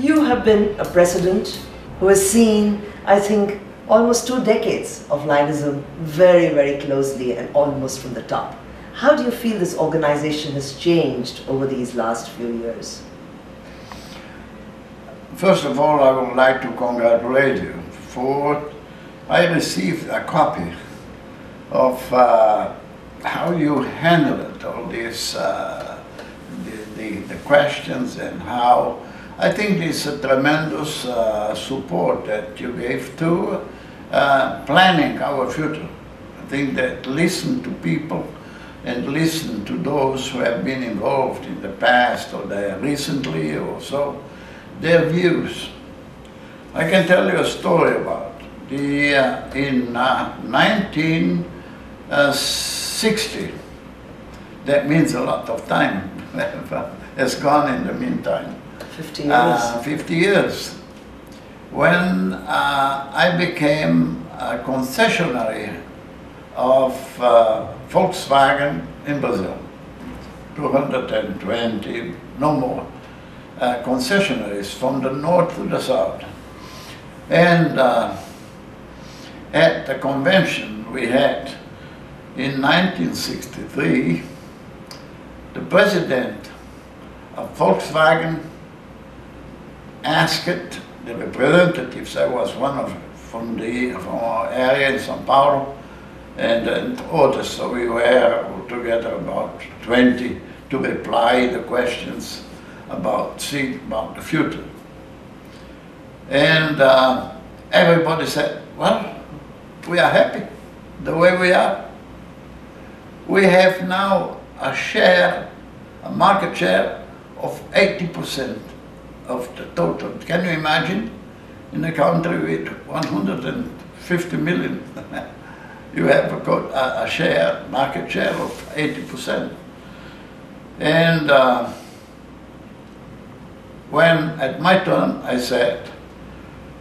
You have been a president who has seen, I think, almost 2 decades of Lionism very, very closely and almost from the top. How do you feel this organization has changed over these last few years? First of all, I would like to congratulate you for I received a copy of how you handled all these the questions, and how I think it's a tremendous support that you gave to planning our future. I think that listen to people and listen to those who have been involved in the past or recently or so, their views. I can tell you a story about in 1960. That means a lot of time has gone in the meantime. 50 years. 50 years. When I became a concessionary of Volkswagen in Brazil, 220, no more, concessionaries from the north to the south. And at the convention we had in 1963, the president of Volkswagen asked the representatives, I was one of from our area in São Paulo, and others, so we were together about 20 to reply the questions about the future. And everybody said, well, we are happy the way we are. We have now a market share of 80% of the total. Can you imagine? In a country with 150 million, you have a market share of 80%. And when at my turn I said,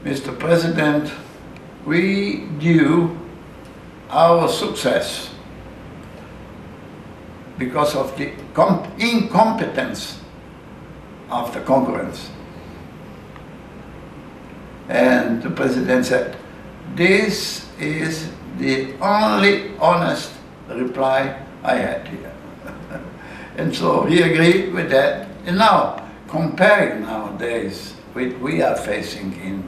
Mr. President, we due our success because of the incompetence of the concurrents. And the president said, this is the only honest reply I had here. And so he agreed with that. And now, comparing nowadays with what we are facing in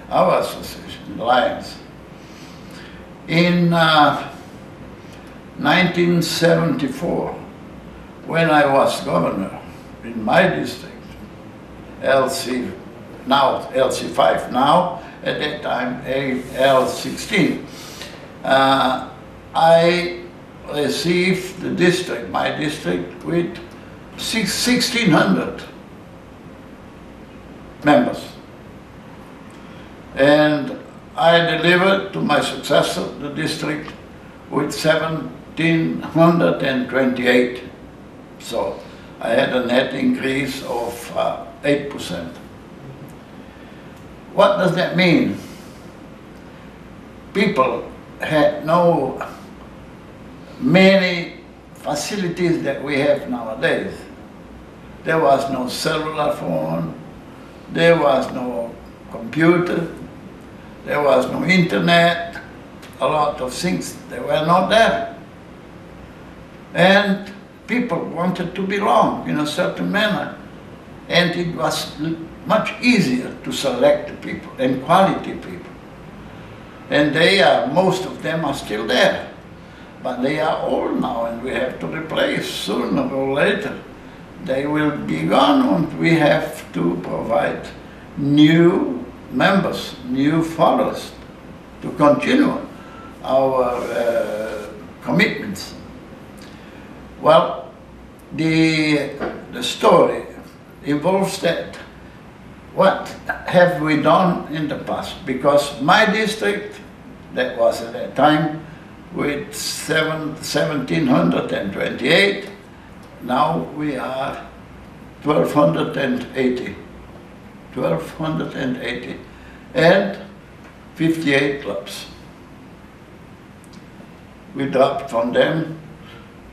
our association, Lions, in 1974, when I was governor in my district, now LC5, now at that time L16, I received the district, my district, with 1,600 members. And I delivered to my successor the district with 1,728. So I had a net increase of 8%. What does that mean? People had no many facilities that we have nowadays. There was no cellular phone, there was no computer, there was no internet, a lot of things that were not there. And people wanted to belong in a certain manner. And it was much easier to select the people and quality people. And most of them are still there. But they are old now, and we have to replace sooner or later. They will be gone, and we have to provide new members, new followers to continue our commitments. Well, the story involves that. What have we done in the past? Because my district, that was at that time, with 1,728, now we are 1,280. 1,280, and 58 clubs. We dropped from them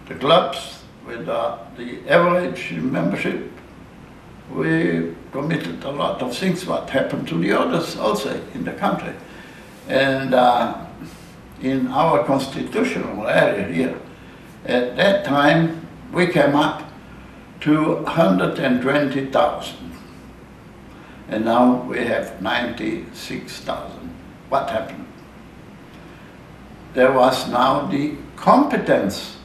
the clubs with the average membership. We committed a lot of things what happened to the others also in the country. And in our constitutional area here, at that time we came up to 120,000. And now we have 96,000. What happened? There was now the competence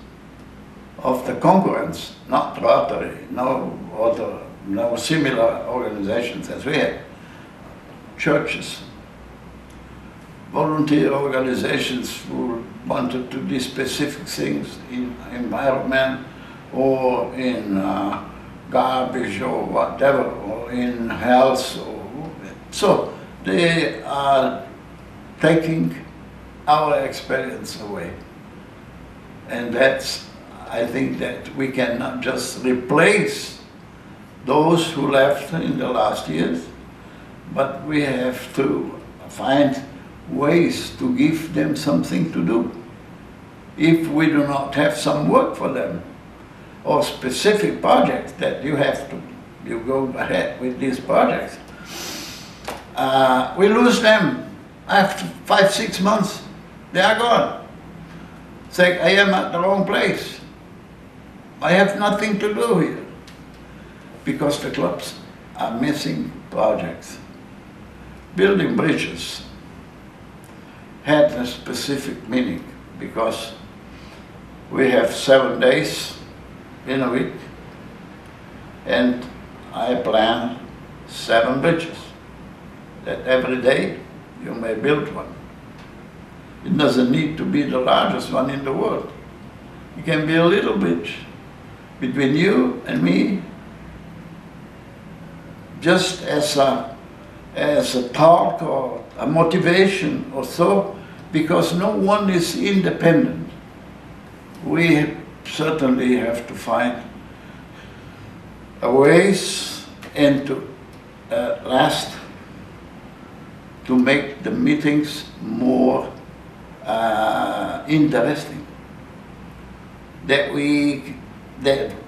of the concurrents, not Rotary, no similar organizations as we have, churches, volunteer organizations who wanted to do specific things in environment or in garbage or whatever, or in health. So they are taking our experience away. And that's, I think that we cannot just replace those who left in the last years, but we have to find ways to give them something to do. If we do not have some work for them, or specific projects that you go ahead with these projects, we lose them after 5-6 months. They are gone. Say, I am at the wrong place. I have nothing to do here. Because the clubs are missing projects. Building bridges had a specific meaning because we have 7 days in a week, and I plan 7 bridges, that every day you may build one. It doesn't need to be the largest one in the world. It can be a little bridge between you and me, just as a talk or a motivation or so, because no one is independent. We certainly have to find ways and to last to make the meetings more interesting. That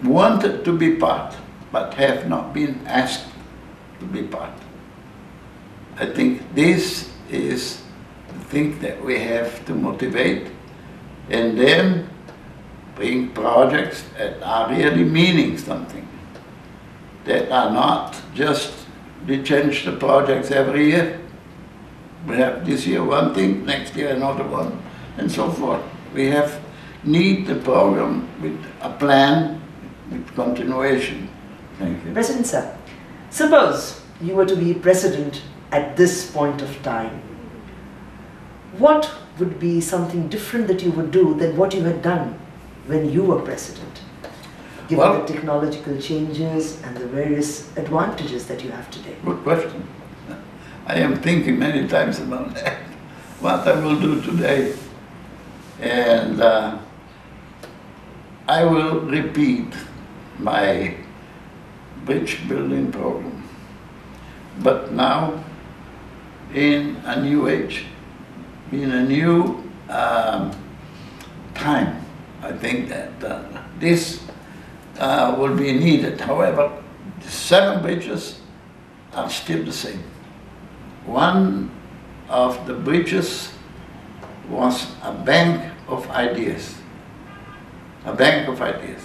wanted to be part, but have not been asked to be part. I think this is the thing that we have to motivate, and then bring projects that are really meaning something, that are not just we change the projects every year. We have this year one thing, next year another one, and so forth. We need the program with a plan, with continuation. Thank you. President sir, suppose you were to be president at this point of time. What would be something different that you would do than what you had done when you were president, given the technological changes and the various advantages that you have today? Good question. I am thinking many times about that, what I will do today. And I will repeat my bridge building program, but now in a new age, in a new time. I think that this will be needed. However, the 7 bridges are still the same. One of the bridges was a bank of ideas. A bank of ideas.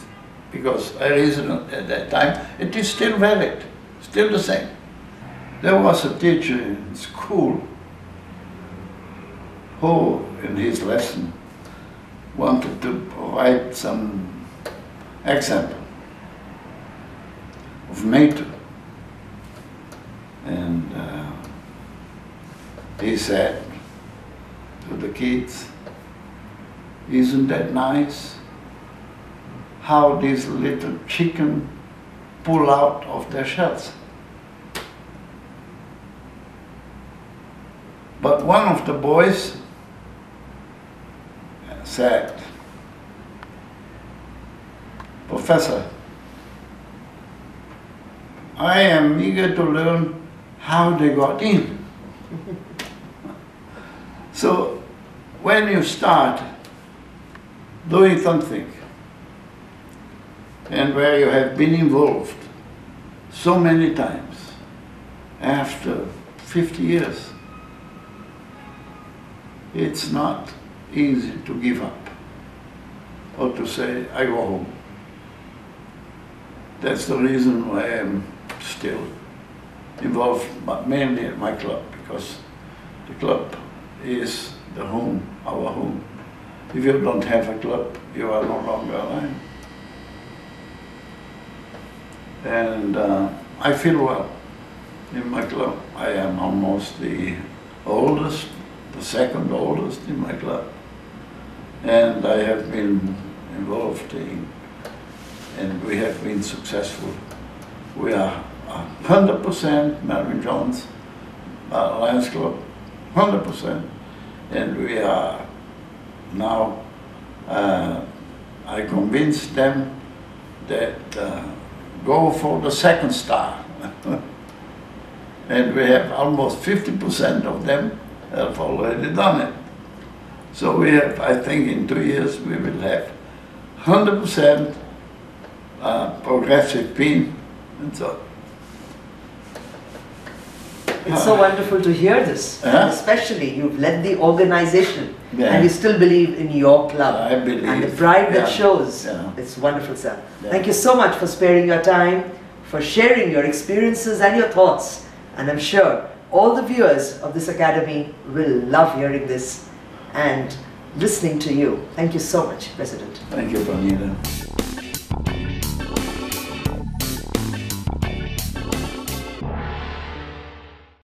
Because I reasoned at that time, it is still valid, still the same. There was a teacher in school who, in his lesson, wanted to provide some example of NATO. And he said to the kids, "Isn't that nice? How these little chicken pull out of their shells." But one of the boys said, "Professor, I am eager to learn how they got in." So when you start doing something and where you have been involved so many times, after 50 years, it's not easy to give up or to say, I go home. That's the reason why I'm still involved, but mainly in my club, because the club is the home, our home. If you don't have a club, you are no longer alive. And I feel well in my club. I am almost the oldest, the second oldest in my club. And I have been involved in, and we have been successful. We are 100% Melvin Jones Lions Club, 100%. And we are now, I convinced them that go for the second star. And we have almost 50% of them have already done it. So we have, I think in 2 years we will have 100% progressive pin and so. It's so wonderful to hear this, and especially you've led the organization and you still believe in your club. I believe. And the pride that shows. It's wonderful, sir. Thank you so much for sparing your time, for sharing your experiences and your thoughts. And I'm sure all the viewers of this academy will love hearing this and listening to you. Thank you so much, President. Thank you, Panina.